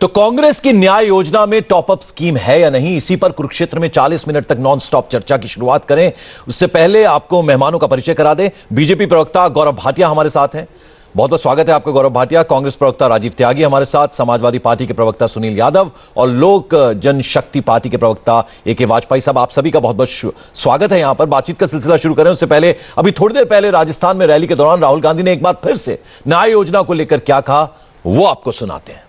तो कांग्रेस की न्याय योजना में टॉपअप स्कीम है या नहीं, इसी पर कुरुक्षेत्र में 40 मिनट तक नॉन स्टॉप चर्चा की शुरुआत करें उससे पहले आपको मेहमानों का परिचय करा दें। बीजेपी प्रवक्ता गौरव भाटिया हमारे साथ हैं। बहुत बहुत स्वागत है आपका गौरव भाटिया। कांग्रेस प्रवक्ता राजीव त्यागी हमारे साथ, समाजवादी पार्टी के प्रवक्ता सुनील यादव और लोक जनशक्ति पार्टी के प्रवक्ता ए.के. वाजपेयी साहब, आप सभी का बहुत बहुत स्वागत है। यहां पर बातचीत का सिलसिला शुरू करें उससे पहले अभी थोड़ी देर पहले राजस्थान में रैली के दौरान राहुल गांधी ने एक बार फिर से न्याय योजना को लेकर क्या कहा वो आपको सुनाते हैं।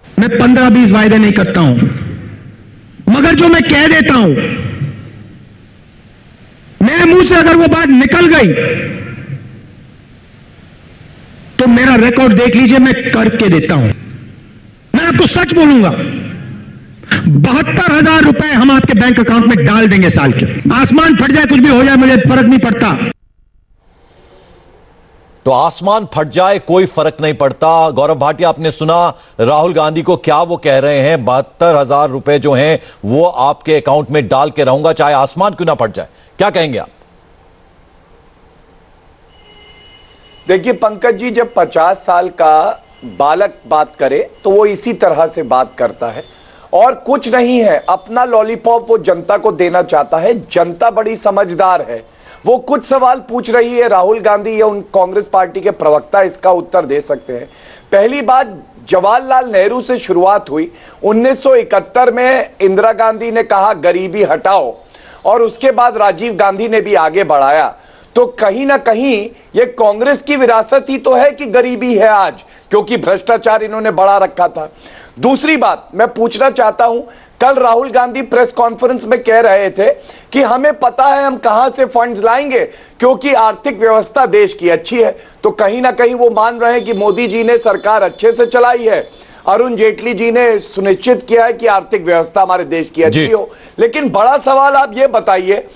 मैं 15-20 वायदे नहीं करता हूं, मगर जो मैं कह देता हूं, मेरे मुंह से अगर वो बात निकल गई तो मेरा रिकॉर्ड देख लीजिए, मैं करके देता हूं। मैं आपको सच बोलूंगा, 72,000 रुपए हम आपके बैंक अकाउंट में डाल देंगे साल के। आसमान फट जाए, कुछ भी हो जाए, मुझे फर्क नहीं पड़ता। तो आसमान फट जाए कोई फर्क नहीं पड़ता। गौरव भाटिया, आपने सुना राहुल गांधी को, क्या वो कह रहे हैं? 72,000 रुपए जो हैं वो आपके अकाउंट में डाल के रहूंगा, चाहे आसमान क्यों ना फट जाए। क्या कहेंगे आप? देखिए पंकज जी, जब 50 साल का बालक बात करे तो वो इसी तरह से बात करता है और कुछ नहीं है, अपना लॉलीपॉप वो जनता को देना चाहता है। जनता बड़ी समझदार है, वो कुछ सवाल पूछ रही है। राहुल गांधी या उन कांग्रेस पार्टी के प्रवक्ता इसका उत्तर दे सकते हैं। पहली बात, जवाहरलाल नेहरू से शुरुआत हुई। 1971 में इंदिरा गांधी ने कहा गरीबी हटाओ और उसके बाद राजीव गांधी ने भी आगे बढ़ाया। तो कहीं ना कहीं ये कांग्रेस की विरासत ही तो है कि गरीबी है आज, क्योंकि भ्रष्टाचार इन्होंने बढ़ा रखा था। दूसरी बात मैं पूछना चाहता हूं, कल राहुल गांधी प्रेस कॉन्फ्रेंस में कह रहे थे कि हमें पता है हम कहां से फंड्स लाएंगे क्योंकि आर्थिक व्यवस्था देश की अच्छी है। तो कहीं ना कहीं वो मान रहे हैं कि मोदी जी ने सरकार अच्छे से चलाई है, अरुण जेटली जी ने सुनिश्चित किया है कि आर्थिक व्यवस्था हमारे देश की अच्छी हो। लेकिन बड़ा सवाल आप ये बताइए,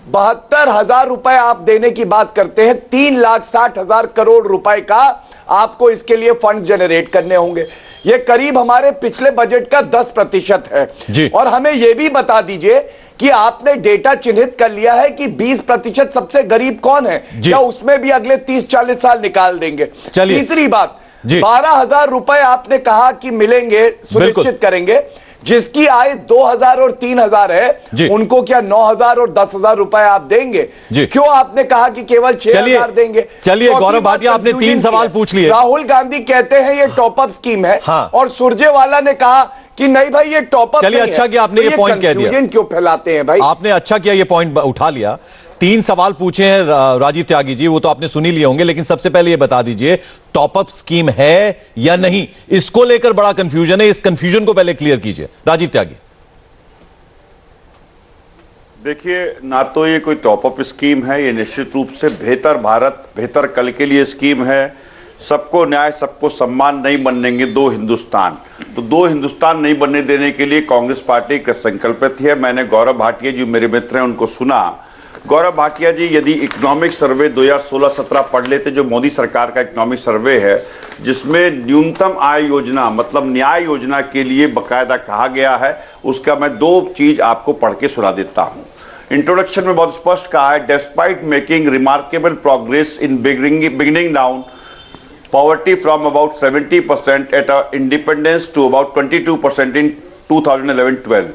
72,000 रुपए आप देने की बात करते हैं, 3,60,000 करोड़ रुपए का आपको इसके लिए फंड जनरेट करने होंगे। ये करीब हमारे पिछले बजट का 10% है। और हमें यह भी बता दीजिए कि आपने डेटा चिन्हित कर लिया है कि 20% सबसे गरीब कौन है, क्या उसमें भी अगले 30-40 साल निकाल देंगे? तीसरी बात, 12,000 रुपए आपने कहा कि मिलेंगे, सुनिश्चित करेंगे। जिसकी आय 2,000 और 3,000 है उनको क्या 9,000 और 10,000 रुपए आप देंगे? क्यों आपने कहा कि केवल 6,000 देंगे? चलिए गौरव भाटिया, आपने 3 सवाल पूछ लिए। राहुल गांधी कहते हैं ये टॉपअप स्कीम है, और सुरजेवाला ने कहा कि नहीं भाई ये टॉपअप। चलिए, अच्छा किया आपने ये पॉइंट कह दिया। क्यों फैलाते हैं भाई? आपने अच्छा किया ये पॉइंट उठा लिया। 3 सवाल पूछे हैं राजीव त्यागी जी, वो तो आपने सुन ही लिए होंगे, लेकिन सबसे पहले ये बता दीजिए टॉपअप स्कीम है या नहीं, इसको लेकर बड़ा कंफ्यूजन है। इस कंफ्यूजन को पहले क्लियर कीजिए राजीव त्यागी। देखिए, ना तो ये कोई टॉपअप स्कीम है, ये निश्चित रूप से बेहतर भारत बेहतर कल के लिए स्कीम है। सबको न्याय सबको सम्मान नहीं बनेंगे दो हिंदुस्तान, तो दो हिंदुस्तान नहीं बनने देने के लिए कांग्रेस पार्टी संकल्पित है। मैंने गौरव भाटिया जी मेरे मित्र हैं उनको सुना। गौरव भाटिया जी, यदि इकोनॉमिक सर्वे 2016-17 पढ़ लेते, जो मोदी सरकार का इकोनॉमिक सर्वे है, जिसमें न्यूनतम आय योजना मतलब न्याय योजना के लिए बकायदा कहा गया है, उसका मैं 2 चीज आपको पढ़ के सुना देता हूं। इंट्रोडक्शन में बहुत स्पष्ट कहा है, despite making remarkable progress in beginning down poverty from about 70% at independence to about 22% in 2011-12।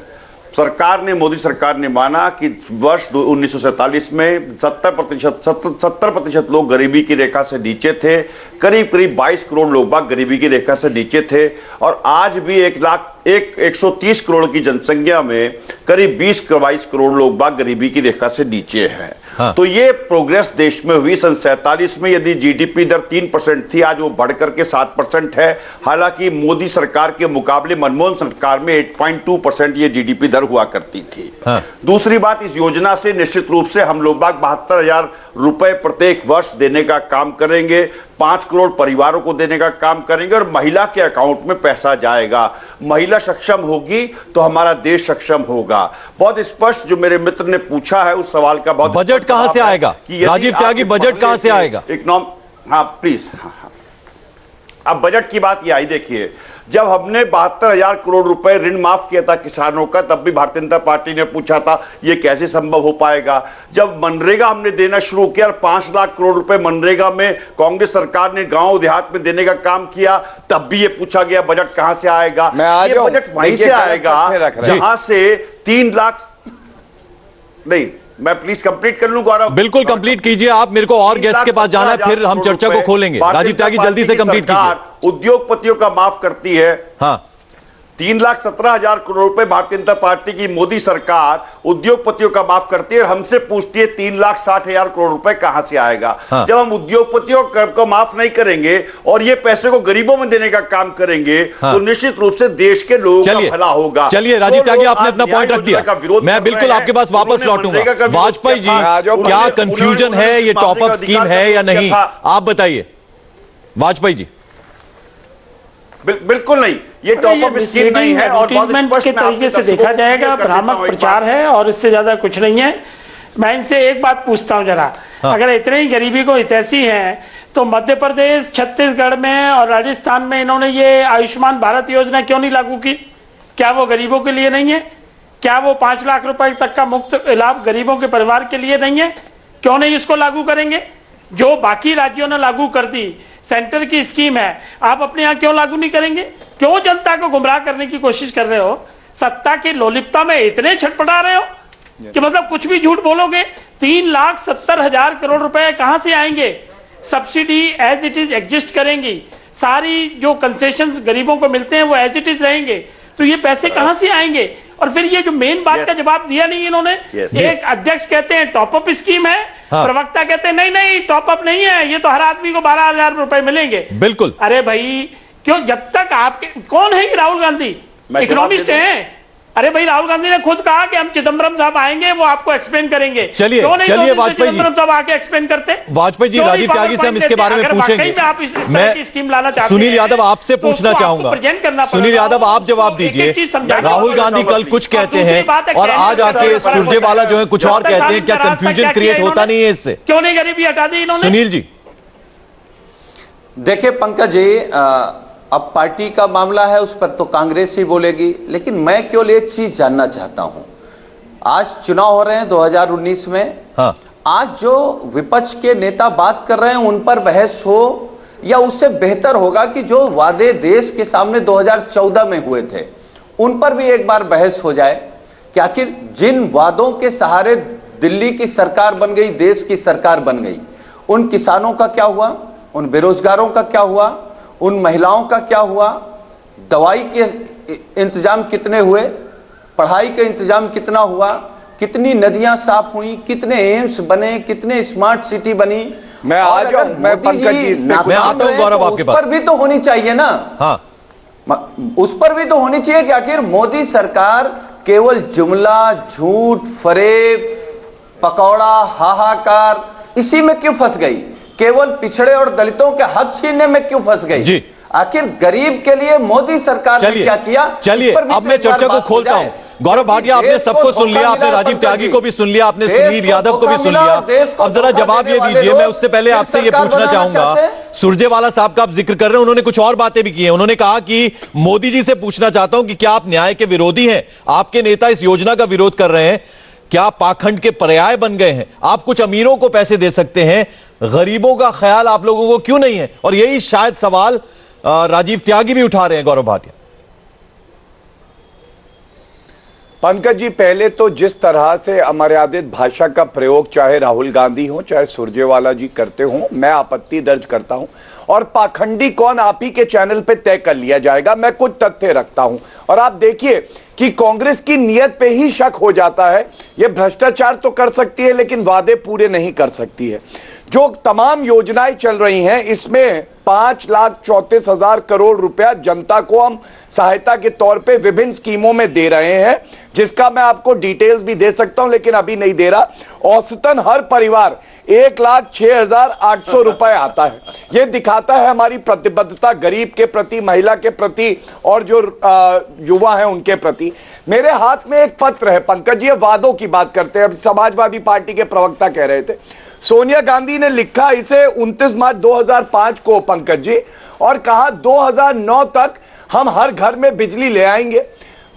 सरकार ने, मोदी सरकार ने माना कि वर्ष 1947 में 70% लोग गरीबी की रेखा से नीचे थे, करीब 22 करोड़ लोग बाग गरीबी की रेखा से नीचे थे, और आज भी 130 करोड़ की जनसंख्या में करीब 20-22 करोड़ लोग बाग गरीबी की रेखा से नीचे हैं। तो ये प्रोग्रेस देश में हुई। सन 47 में यदि जीडीपी दर 3% थी, आज वो बढ़कर के 7% है। हालांकि मोदी सरकार के मुकाबले मनमोहन सरकार में 8.2% ये जीडीपी दर हुआ करती थी। दूसरी बात, इस योजना से निश्चित रूप से हम लोग 72,000 रुपए प्रत्येक वर्ष देने का काम करेंगे, 5 करोड़ परिवारों को देने का काम करेंगे, और महिला के अकाउंट में पैसा जाएगा। महिला सक्षम होगी तो हमारा देश सक्षम होगा। बहुत स्पष्ट जो मेरे मित्र ने पूछा है उस सवाल का बहुत। बजट कहां से आएगा राजीव त्यागी, बजट कहां से आएगा? हाँ प्लीज। हाँ, अब बजट की बात ये आई। देखिए, जब हमने 72,000 करोड़ रुपए ऋण माफ किया था किसानों का, तब भी भारतीय जनता पार्टी ने पूछा था ये कैसे संभव हो पाएगा। जब मनरेगा हमने देना शुरू किया और 5 लाख करोड़ रुपए मनरेगा में कांग्रेस सरकार ने गांव देहात में देने का काम किया, तब भी ये पूछा गया बजट कहां से आएगा। ये बजट वहीं से आएगा जहां से 3 लाख नहीं, मैं प्लीज कंप्लीट कर लूं गौरव। बिल्कुल कंप्लीट कीजिए आप, मेरे को और गेस्ट के पास जाना है, फिर हम चर्चा को खोलेंगे। राजीव त्यागी जल्दी से कंप्लीट कीजिए। उद्योगपतियों का माफ करती है। हाँ, 3,17,000 करोड़ रुपए भारतीय जनता पार्टी की मोदी सरकार उद्योगपतियों का माफ करती है और हमसे पूछती है 3,60,000 करोड़ रुपए कहां से आएगा। हाँ। जब हम उद्योगपतियों को माफ नहीं करेंगे और ये पैसे को गरीबों में देने का काम करेंगे, हाँ। तो निश्चित रूप से देश के लोगों का भला होगा। चलिए राजीव त्यागी, आपने अपना पॉइंट रख दिया, मैं बिल्कुल आपके पास वापस लौटूंगा। वाजपेयी जी, क्या कंफ्यूजन है, ये टॉपअप स्कीम है या नहीं, आप बताइए वाजपेयी जी। बिल्कुल नहीं, ये टॉपअप स्कीम नहीं है और एडवर्टाइजमेंट के तरीके से देखा जाएगा, भ्रामक प्रचार है और इससे ज्यादा कुछ नहीं है। मैं इनसे एक बात पूछता हूं जरा, अगर इतने ही गरीबी को हितैषी हैं तो मध्य प्रदेश, छत्तीसगढ़ में और राजस्थान में इन्होंने ये आयुष्मान भारत योजना क्यों नहीं लागू की? क्या वो गरीबों के लिए नहीं है? क्या वो 5 लाख रुपए तक का मुफ्त लाभ गरीबों के परिवार के लिए नहीं है? क्यों नहीं इसको लागू करेंगे? जो बाकी राज्यों ने लागू कर दी, सेंटर की स्कीम है, आप अपने यहाँ क्यों लागू नहीं करेंगे? क्यों जनता को गुमराह करने की कोशिश कर रहे हो? सत्ता की लोलिपता में इतने छटपटा रहे हो कि मतलब कुछ भी झूठ बोलोगे। 3,70,000 करोड़ रुपए कहां से आएंगे? Subsidy as it is exist करेंगी, सारी जो कंसेशंस गरीबों को मिलते हैं वो एज इट इज रहेंगे, तो ये पैसे कहां से आएंगे? और फिर ये जो मेन बात का जवाब दिया नहीं इन्होंने। एक अध्यक्ष कहते हैं टॉपअप स्कीम है, प्रवक्ता कहते हैं नहीं नहीं टॉपअप नहीं है, ये तो हर आदमी को 12,000 रुपए मिलेंगे। बिल्कुल। अरे भाई, क्यों जब तक आपके कौन है राहुल गांधी? इकोनॉमिस्ट हैं। अरे भाई, राहुल गांधी ने खुद कहा कि हम चिदम्बरम साहब आएंगे, वो आपको एक्सप्लेन करेंगे। चलिए चलिए वाजपेयी जी, चिदम्बरम साहब आके एक्सप्लेन करते। वाजपेयी जी, राजीव त्यागी से हम इसके बारे में पूछेंगे। मैं स्कीम लाना चाहते हैं, सुनील यादव आपसे पूछना चाहूंगा। सुनील यादव, आप जवाब दीजिए। राहुल गांधी कल कुछ कहते हैं और आज आके सुरजेवाला जो है कुछ और कहते हैं, क्या कंफ्यूजन क्रिएट होता नहीं है इससे? क्यों नहीं गरीबी हटा दी इन्होंने? सुनील जी देखिए पंकज जी, अब पार्टी का मामला है, उस पर तो कांग्रेस ही बोलेगी, लेकिन मैं केवल एक चीज जानना चाहता हूं। आज चुनाव हो रहे हैं 2019 में। हाँ। आज जो विपक्ष के नेता बात कर रहे हैं उन पर बहस हो, या उससे बेहतर होगा कि जो वादे देश के सामने 2014 में हुए थे उन पर भी एक बार बहस हो जाए कि आखिर जिन वादों के सहारे दिल्ली की सरकार बन गई, देश की सरकार बन गई, उन किसानों का क्या हुआ, उन बेरोजगारों का क्या हुआ, उन महिलाओं का क्या हुआ, दवाई के इंतजाम कितने हुए, पढ़ाई का इंतजाम कितना हुआ, कितनी नदियां साफ हुई, कितने एम्स बने, कितने स्मार्ट सिटी बनी। मैं आ जाऊं, मैं पंकज जी इसमें मैं आता हूं गौरव आपके पास। उस पर भी तो होनी चाहिए ना। हाँ, उस पर भी तो होनी चाहिए कि आखिर मोदी सरकार केवल जुमला, झूठ, फरेब, पकौड़ा, हाहाकार, इसी में क्यों फंस गई? केवल पिछड़े और दलितों के हक छीनने में क्यों फंस गई जी? आखिर गरीब के लिए मोदी सरकार ने क्या किया? चलिए अब मैं चर्चा को खोलता हूं। गौरव भाटिया, आपने सबको सुन लिया, आपने राजीव त्यागी को भी सुन लिया, आपने सुनील यादव को भी सुन लिया। अब जरा जवाब ये दीजिए, मैं उससे पहले आपसे ये पूछना चाहूंगा, सुरजेवाला साहब का आप जिक्र कर रहे हैं, उन्होंने कुछ और बातें भी की हैं। उन्होंने कहा कि मोदी जी से पूछना चाहता हूं कि क्या आप न्याय के विरोधी हैं? आपके नेता इस योजना का विरोध कर रहे हैं, क्या पाखंड के पर्याय बन गए हैं? आप कुछ अमीरों को पैसे दे सकते हैं, गरीबों का ख्याल आप लोगों को क्यों नहीं है? और यही शायद सवाल राजीव त्यागी भी उठा रहे हैं। गौरव भाटिया, पंकज जी, पहले तो जिस तरह से अमर्यादित भाषा का प्रयोग चाहे राहुल गांधी हो चाहे सुरजेवाला जी करते हो, मैं आपत्ति दर्ज करता हूं। और पाखंडी कौन, आप ही के चैनल पे तय कर लिया जाएगा। मैं कुछ तथ्य रखता हूं और आप देखिए कि कांग्रेस की नीयत पे ही शक हो जाता है। ये भ्रष्टाचार तो कर सकती है लेकिन वादे पूरे नहीं कर सकती है। जो तमाम योजनाएं चल रही हैं इसमें 5,34,000 करोड़ रुपया जनता को हम सहायता के तौर पे विभिन्न स्कीमों में दे रहे हैं, जिसका मैं आपको डिटेल्स भी दे सकता हूं लेकिन अभी नहीं दे रहा। औसतन हर परिवार 1,06,800 रुपए आता है। यह दिखाता है हमारी प्रतिबद्धता गरीब के प्रति, महिला के प्रति और जो युवा हैं उनके प्रति। मेरे हाथ में एक पत्र है पंकज जी, वादों की बात करते हैं। अब समाजवादी पार्टी के प्रवक्ता कह रहे थे, सोनिया गांधी ने लिखा इसे 29 मार्च 2005 को पंकज जी, और कहा 2009 तक हम हर घर में बिजली ले आएंगे।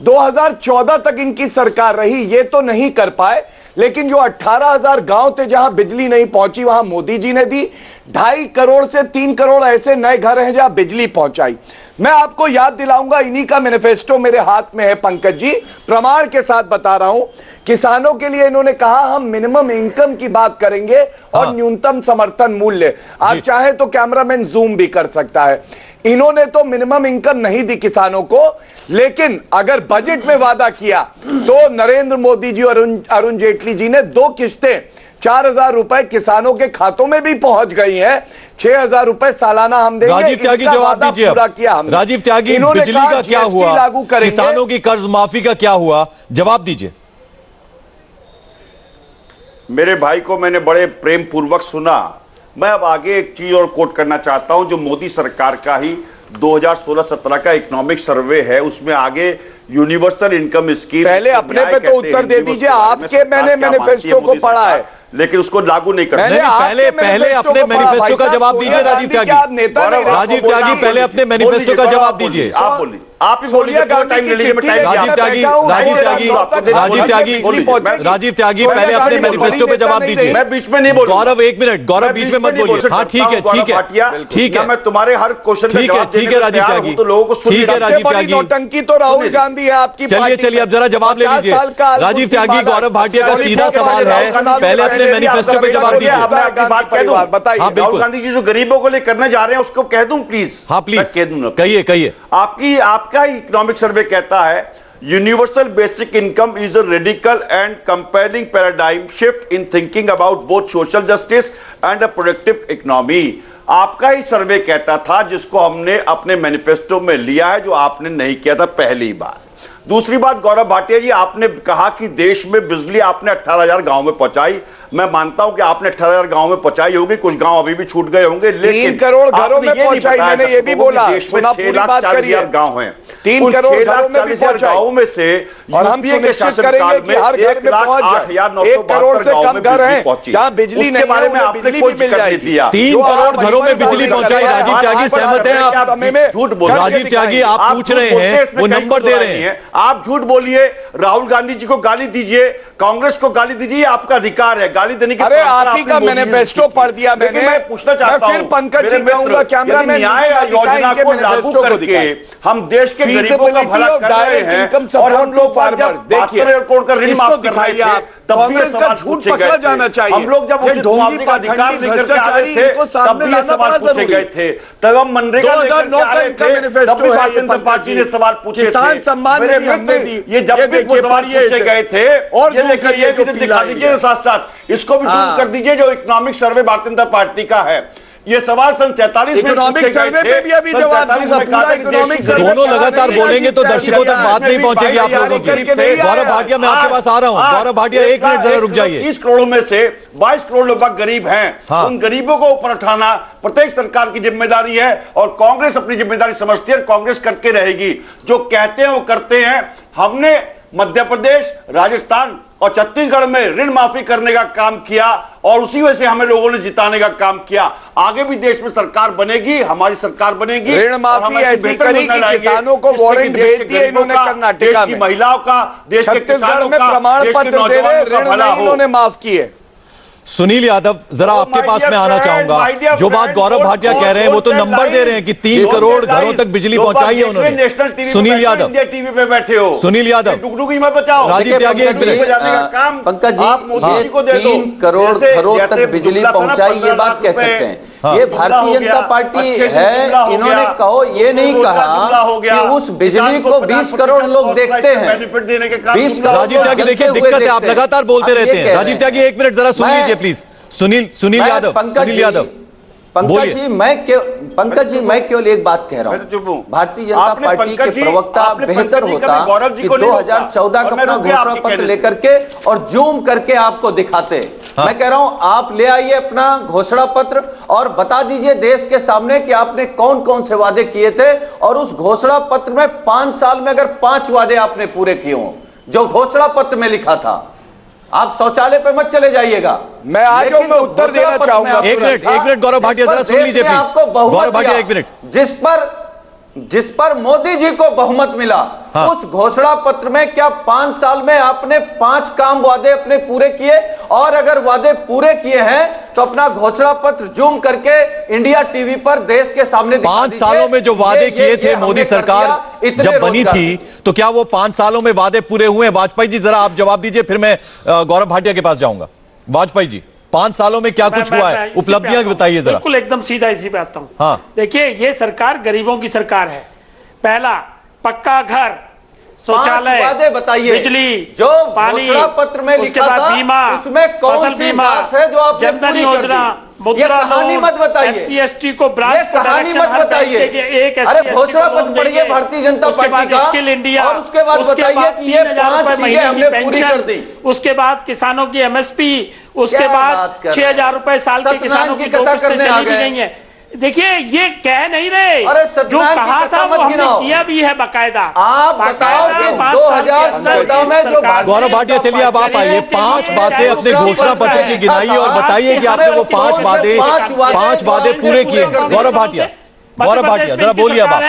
2014 तक इनकी सरकार रही, ये तो नहीं कर पाए, लेकिन जो 18,000 गांव थे जहां बिजली नहीं पहुंची वहां मोदी जी ने दी। 2.5 करोड़ से 3 करोड़ ऐसे नए घर हैं जहां बिजली पहुंचाई। मैं आपको याद दिलाऊंगा, इन्हीं का मैनिफेस्टो मेरे हाथ में है पंकज जी, प्रमाण के साथ बता रहा हूं। किसानों के लिए इन्होंने कहा हम मिनिमम इनकम की बात करेंगे और न्यूनतम समर्थन मूल्य। आप चाहे तो कैमरामैन जूम भी कर सकता है। इन्होंने तो मिनिमम इनकम नहीं दी किसानों को, लेकिन अगर बजट में वादा किया तो नरेंद्र मोदी जी और अरुण जेटली जी ने 2 किश्तें 4,000 रुपए किसानों के खातों में भी पहुंच गई हैं। 6,000 रुपए सालाना हम देंगे। राजीव त्यागी जवाब दीजिए। पूरा किया हमने। राजीव त्यागी, इन्होंने बिजली कहा का क्या GST हुआ, लागू करेंगे। किसानों की कर्ज माफी का क्या हुआ, जवाब दीजिए। मेरे भाई को मैंने बड़े प्रेम पूर्वक सुना। मैं अब आगे एक चीज और कोट करना चाहता हूं, जो मोदी सरकार का ही 2016-17 का इकोनॉमिक सर्वे है, उसमें आगे यूनिवर्सल इनकम स्कीम, पहले अपने पे तो उत्तर दे दीजिए। आपके मैंने मैनिफेस्टो को पढ़ा है, लेकिन उसको लागू नहीं करना। पहले अपने मैनिफेस्टो का जवाब दीजिए राजीव त्यागी। राजीव त्यागी, पहले अपने मैनिफेस्टो का जवाब दीजिए। आप बोलिए, आप ही बोलिए, टाइम ले लीजिए। राजीव त्यागी, राजीव त्यागी पहले अपने मैनिफेस्टो पे जवाब दीजिए। मैं बीच में नहीं बोल। गौरव, 1 मिनट, गौरव बीच में मत बोलिए। हाँ ठीक है, ठीक है, ठीक है, मैं तुम्हारे हर क्वेश्चन ठीक है, ठीक है राजीव त्यागी, तो लोगों को ठीक है राजीव त्यागी। नौटंकी तो राहुल गांधी है आपकी। चलिए अब जरा जवाब ले लीजिए। राजीव त्यागी, गौरव भाटिया का सीधा सवाल है, पहले अपने मैनिफेस्टो पे जवाब दीजिए। राहुल गांधी जी जो गरीबों को लिए करने जा रहे हैं उसको कह दूं प्लीज। हाँ प्लीज कह दूं, कहिए। आपका इकोनॉमिक सर्वे कहता है universal basic income is a radical and compelling paradigm shift in thinking about both social justice and a productive economy. आपका ही सर्वे कहता था, जिसको हमने अपने मैनिफेस्टो में लिया है, जो आपने नहीं किया था पहली बार। दूसरी बात, गौरव भाटिया जी, आपने कहा कि देश में बिजली आपने 18,000 गांव में पहुंचाई। मैं मानता हूं कि आपने 18,000 गांव में पहुंचाई होगी, कुछ गांव अभी भी छूट गए होंगे, लेकिन 3 करोड़ घरों में पहुंचाई। मैंने ये भी बोला, सुना, पूरी बात करिए। गांव हैं, 3 करोड़ घरों में भी पहुंचाई। गांव में से और हम सुनिश्चित करेंगे कि हर घर में पहुंच जाए। 1 करोड़ से कम घर हैं जहां बिजली नहीं है, उन्हें बिजली भी मिल जाएगी। 3 करोड़ घरों में बिजली पहुंचाई। राजीव त्यागी सहमत हैं आप? झूठ बोल, राजीव त्यागी आप पूछ रहे हैं, वो नंबर दे रहे हैं। आप झूठ बोलिए, राहुल गांधी जी को गाली दीजिए, कांग्रेस को गाली दीजिए, आपका अधिकार है गाली देने की। अरे आप ही का मैनिफेस्टो पढ़ दिया मैंने। मैं पूछना चाहता हूं, फिर पंकज जी कहूंगा, कैमरामैन न्याय योजना को लागू करके हम देश के गरीबों का भला कर रहे हैं और हम लोग देखिए करोड़ का ऋण माफ कर रहे थे, कांग्रेस का झूठ पकड़ा जाना चाहिए। हम लोग जब ढोंगी अधिकार लेकर के आ रहे थे, तब भी सवाल पूछे गए थे। तब हम मनरेगा 2009 का इनका मैनिफेस्टो है, ये पार्टी ने सवाल पूछे, किसान सम्मान निधि हमने दी। ये जब भी सवाल पूछे गए थे, और ये भी दिखा दीजिए, साथ साथ इसको भी जूम कर दीजिए, जो economic survey Bharatiya Janata party का है। ये सवाल सन 47 इकोनॉमिक सर्वे पे भी अभी जवाब दूंगा। पूरा इकोनॉमिक सर्वे दोनों लगातार बोलेंगे तो दर्शकों तक बात नहीं पहुंचेगी आप लोगों की। गौरव भाटिया, मैं आपके पास आ रहा हूं। गौरव भाटिया, 1 मिनट जरा रुक जाइए। 30 करोड़ में से 22 करोड़ लोग गरीब हैं। हाँ। उन गरीबों को ऊपर उठाना प्रत्येक सरकार की जिम्मेदारी है, और कांग्रेस अपनी जिम्मेदारी समझती है, कांग्रेस करके रहेगी। जो कहते हैं वो करते हैं। हमने मध्य प्रदेश, राजस्थान और छत्तीसगढ़ में ऋण माफी करने का काम किया, और उसी वजह से हमें लोगों ने जिताने का काम किया। आगे भी देश में सरकार बनेगी, हमारी सरकार बनेगी। ऋण माफी ऐसी करी कि किसानों को वारंट भेज दिए इन्होंने कर्नाटक में। महिलाओं का, देश के छत्तीसगढ़ में प्रमाण पत्र दे रहे, ऋण नहीं इन्होंने माफ किए। सुनील यादव, जरा आपके पास मैं आना चाहूंगा। जो बात गौरव भाटिया कह रहे हैं वो तो नंबर दे रहे हैं कि 3 करोड़ घरों तक बिजली पहुंचाई है उन्होंने। सुनील यादव, टीवी पे बैठे हो, सुनील यादव, टुकटुकी मत बचाओ। राजीव त्यागी, 1 मिनट। पंकज जी, आप मोदी जी को दे दो। 3 करोड़ घरों तक बिजली पहुंचाई, ये बात कह सकते हैं। ये भारतीय जनता पार्टी है। इन्होंने कहो, ये नहीं कहा कि उस बिजली को 20 करोड़ लोग देखते हैं। 20 करोड़। राजीव त्यागी, देखिए दिक्कत है, आप लगातार बोलते रहते हैं। राजीव त्यागी, 1 मिनट जरा सुन लीजिए प्लीज। सुनील यादव, पंकज जी, मैं केवल एक बात कह रहा हूं। भारतीय जनता पार्टी के प्रवक्ता बेहतर होता कि 2014 का अपना घोषणा पत्र लेकर के और जूम करके आपको दिखाते। हाँ। मैं कह रहा हूं, आप ले आइए अपना घोषणा पत्र और बता दीजिए देश के सामने कि आपने कौन कौन से वादे किए थे, और उस घोषणा पत्र में 5 साल में अगर 5 वादे आपने पूरे किए हों जो घोषणा पत्र में लिखा था। आप शौचालय पे मत चले जाइएगा। मैं आज मैं उत्तर देना चाहूंगा। 1 मिनट गौरव भाटिया, जरा सुन लीजिए प्लीज। गौरव भाटिया, 1 मिनट। जिस पर जिस पर मोदी जी को बहुमत मिला, हाँ। उस घोषणा पत्र में क्या 5 साल में आपने 5 काम वादे अपने पूरे किए? और अगर वादे पूरे किए हैं तो अपना घोषणा पत्र जूम करके इंडिया टीवी पर देश के सामने दिखा 5 दीजिए। सालों में जो वादे किए थे हमने मोदी कर दिया, सरकार इतने जब बनी रोजगार थी, तो क्या वो 5 सालों में वादे पूरे हुए? वाजपेयी जी जरा आप जवाब दीजिए, फिर मैं गौरव भाटिया के पास जाऊंगा। वाजपेयी जी, 5 सालों में क्या कुछ हुआ है? उपलब्धियां बताइए जरा। बिल्कुल एकदम सीधा इसी पे आता हूं। हाँ। देखिए, ये सरकार गरीबों की सरकार है। पहला, पक्का घर, शौचालय, वादे बताइए बिजली, जो पानी, घोषणा पत्र में उसके लिखा बाद था, बीमा, उसमें कौन फसल सी बीमा बात है जो आपने जनधन पूरी कर योजना, दी? मुद्रा ये कहानी लोन, मत बताइए, SC/ST को ब्रांच ये कहानी मत बताइए। एक अरे SC/ST घोषणा को लोन पत्र पढ़िए देंगे। भारतीय जनता उसके बाद पार्टी का, स्किल इंडिया, और उसके बाद बताइए कि ये 3,000 रुपए 5 चीजें महीने की हमने पूरी कर दी। पेंशन, उसके बाद किसानों की MSP, उसके क्या बाद बात कर रहे हैं? 6,000 रुपए साल के सत्यनारायण किसानों की की 2 कथा किस्तें करने आ चली भी गए। गई हैं। देखिए, ये कह नहीं रहे, अरे जो सत्यनारायण की कहा कथा था मत वो हमने गिनाओ। किया भी है बाकायदा। आप बताओ कि 2014 में जो गौरव भाटिया, चलिए अब आप आइए। 5 बातें अपने घोषणा पत्र की गिनाइए और बताइए कि आपने वो 5 वादे पूरे किए। गौरव भाटिया, जरा बोलिए अब आप।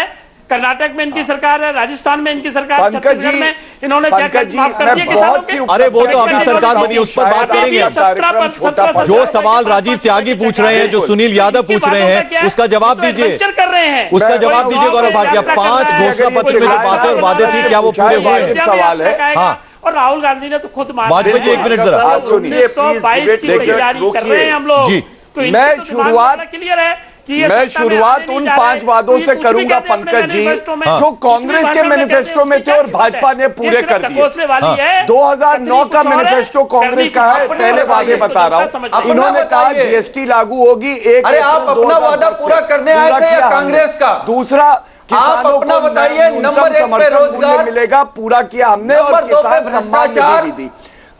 कर्नाटक में इनकी सरकार है, राजस्थान में इनकी सरकार, पंकज छत्तीसगढ़ जी, में इन्होंने क्या पंकज जी, माफ कर मैं दिया किसानों बहुत सी के? अरे वो तो अभी सरकार बनी, उस पर बात करेंगे। जो सवाल राजीव त्यागी पूछ रहे हैं, जो सुनील यादव पूछ रहे हैं, उसका जवाब दीजिए। कर रहे हैं उसका जवाब दीजिए गौरव भाटिया। 5 घोषणा पत्र में जो बातें और वादे थी, क्या वो पूरे हुए हैं? सवाल है। हाँ। और राहुल गांधी ने तो खुद मान वाजपेयी जी, एक मिनट जरा। आप सुनिए, 1922 की देखिए, तैयारी कर रहे हैं हम लोग। जी। तो मैं शुरुआत क्लियर है कि ये मैं सत्ता में शुरुआत आने नहीं उन जा 5 रहे। वादों ये से कुछ भी करूंगा कहते हैं अपने पंकज जी, मैनिफेस्टो में, जो कुछ कांग्रेस भी के भाषण में मैनिफेस्टो कहते में हैं, थे और उसकी भाजपा ने क्या पूरे कीमत है? कर ये दिए। सिर्फ वाली है। 2009 का कुछ और है, मैनिफेस्टो कांग्रेस का है, करनी पहले कुछ वादे और है, बता रहा इसको हूं। समझ- इन्होंने अपना कहा बताइए। GST लागू होगी 1 अरे आप अप्रैल अपना वादा 2010 पूरा से। करने आए पूरा थे या किया हमने। कांग्रेस का? दूसरा, किसानों अपना को बताइए, नंबर न्यूनतम 1 पे समर्थन मूल्य रोजगार, मिलेगा, पूरा किया हमने। और नंबर 2 पे किसान सम्मान भ्रष्टाचार। निधि भी दी।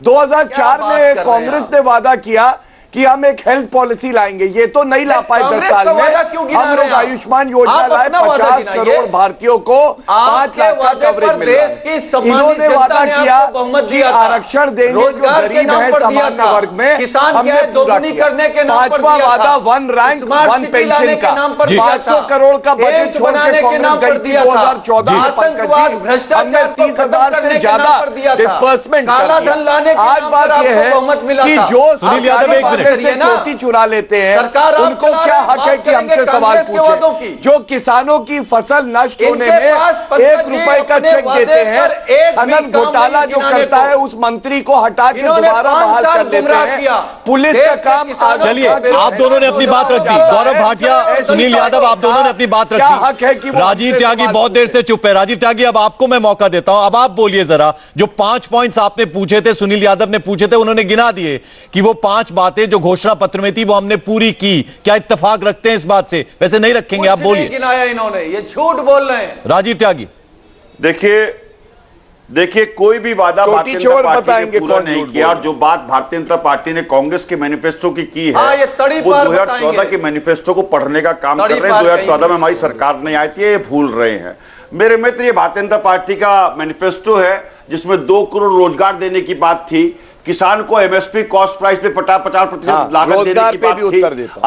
2004 क्या बात कर में रहे हैं कांग्रेस आप? ने वादा किया कि हम एक हेल्थ पॉलिसी लाएंगे, ये तो नहीं ला पाए 10 कांग्रेस साल का में। वादा क्यों गिना हम रहे लोग हैं आप? आयुष्मान योजना आप लाए, अपना वादा 50 गिनाइए। करोड़ भारतीयों को 5 लाख का वादे कवरेज पर मिल रहा देश की है। सम्मानित इन्होंने जनता वादा ने किया आपको बहुमत कि दिया था। आरक्षण देंगे जो रोजगार के गरीब नाम है, पर दिया सामान्य था। वर्ग में, किसान क्या हमने है, पूरा दोगुनी किया। करने के नाम पर 5वां दिया वादा था। 1 रैंक स्मार्ट 1 सिटी लाने पेंशन के का नाम पर दिया 500 था। करोड़ का बजट एम्स छोड़ बनाने के के कांग्रेस नाम पर गई थी दिया था। 2014 में। पंकज आतंकवाद, जी, भ्रष्टाचार हमने को 30,000 खत्म से करने के ज्यादा नाम पर दिया था। डिस्बर्समेंट काला कर धन लाने दिया। के आज नाम बात पर यह आपको बहुमत है मिला कि था। जो सुनील यादव, एक मिनट। से कोटी चुरा लेते हैं, सरकार आप उनको चला क्या रहे हैं, हक है बात कि हमसे करेंगे सवाल कांग्रेस के वादों पूछे? की। जो किसानों की फसल नष्ट होने इनके में पास पंकज 1 जी रुपए का अपने चेक वादे देते हैं, पर एक भी खनन काम घोटाला नहीं जो गिनाने करता को। है उस मंत्री को हटा के इन्होंने दोबारा 5 बहाल साल कर लेते गुमराह हैं। किया। पुलिस देश का के काम किसानों चलिए, को आप दोनों ने अपनी बात रख दी। गौरव भाटिया, सुनील यादव, आप दोनों ने अपनी बात क्या हक है रखी। कि वो राजीव हमसे त्यागी सवाल बहुत देर से चुप है। राजीव त्यागी, अब आपको मैं मौका देता हूं, अब आप बोलिए जरा। जो 5 पॉइंट्स आपने पूछे थे, सुनील यादव ने पूछे थे, उन्होंने गिना दिए कि वो 5 बातें जो घोषणा पत्र में थी वो हमने पूरी की। क्या इत्तेफाक रखते हैं इस बात से? वैसे नहीं रखेंगे, आप कुछ नहीं बोलिए। गिनाया इन्होंने, ये झूठ बोल रहे हैं। राजीव त्यागी, देखिए कोई भी वादा छोटी भारतीय चोर जनता पार्टी बताएंगे ने पूरा कौन नहीं झूठ किया। बोल और जो बात भारतीय जनता पार्टी ने कांग्रेस के मैनिफेस्टो की है, हाँ, ये तड़ी वो पार 2014 बताएंगे। के मैनिफेस्टो को पढ़ने का काम कर तड़ी रहे हैं। पार 2014 में कहीं हमारी सरकार नहीं आई थी, ये भूल रहे हैं। मेरे मित्र, ये भारतीय जनता पार्टी का मैनिफेस्टो है जिसमें 2 करोड़ रोजगार देने की बात थी। किसान को MSP कॉस्ट प्राइस पे 50% हाँ, लागत देने रोजगार की पे बात भी थी। उत्तर देता हूं।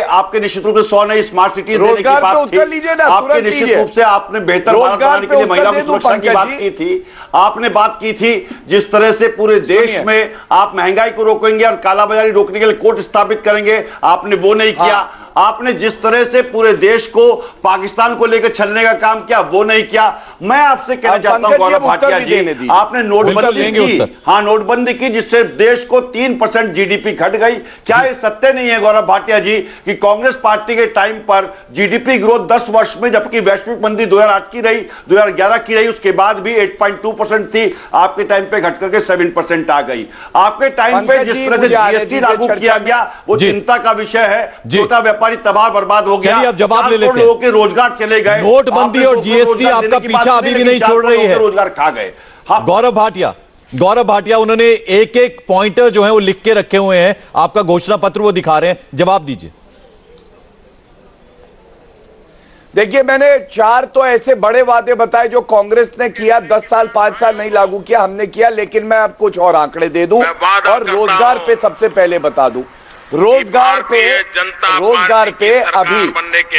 आपके निश्चित रूप से 100 नई स्मार्ट सिटीज देने की रोजगार पे बात उत्तर थी। लीजिए ना, आपके तुरंत निश्चित लीजिए। रूप से आपने बेहतर भारत रोजगार बनाने पे के लिए महिला उत्तर दे दूं सुरक्षा की पंकज बात जी? की थी। आपने बात की थी जिस तरह से पूरे देश सुनिए। में आप महंगाई को रोकेंगे और कालाबाजारी रोकने के लिए कोर्ट स्थापित करेंगे, आपने वो नहीं किया। आपने जिस तरह से पूरे देश को पाकिस्तान को लेकर छलने का काम किया, वो नहीं किया। मैं आपसे कहना अब चाहता हूं पंकज जी, गौरव अब उत्तर भाटिया भी जी, देने दीजिए। आपने बिल्कुल नोटबंदी देंगे की। उत्तर। हाँ, नोटबंदी की जिससे देश को 3% GDP घट गई। क्या ये सत्य नहीं है गौरव भाटिया जी कि कांग्रेस पार्टी के टाइम पर GDP ग्रोथ 10 वर्ष में, जबकि वैश्विक मंदी 2008 की रही, 2011 की रही, उसके बाद भी 8.2% थी, आपके टाइम पे घट करके 7% आ गई। आपके टाइम पे पंकज जिस जी, तरह से मुझे आने GST दीजिए लागू चर्चा किया में। गया, वो जी। चिंता का विषय है। जी। छोटा व्यापारी तबाह बर्बाद हो गया। चलिए, अब जवाब 4 ले लेते करोड़ हैं। लोगों के रोजगार चले गए। नोटबंदी आपने और 2 करोड़ GST रोजगार आपका देने की बात पीछा की, अभी भी लेकिन नहीं 4 छोड़ करोड़ रही है। लोगों के रोजगार खा गए। हाँ, गौरव भाटिया उन्होंने एक पॉइंटर जो है वो लिख के रखे हुए हैं, आपका घोषणा पत्र वो दिखा रहे हैं, जवाब दीजिए। देखिए, मैंने 4 तो ऐसे बड़े वादे बताए जो कांग्रेस ने किया, 10 साल 5 साल नहीं लागू किया, हमने किया। लेकिन मैं अब कुछ और आंकड़े दे दूं और रोजगार पे सबसे पहले बता दूं। रोजगार पे अभी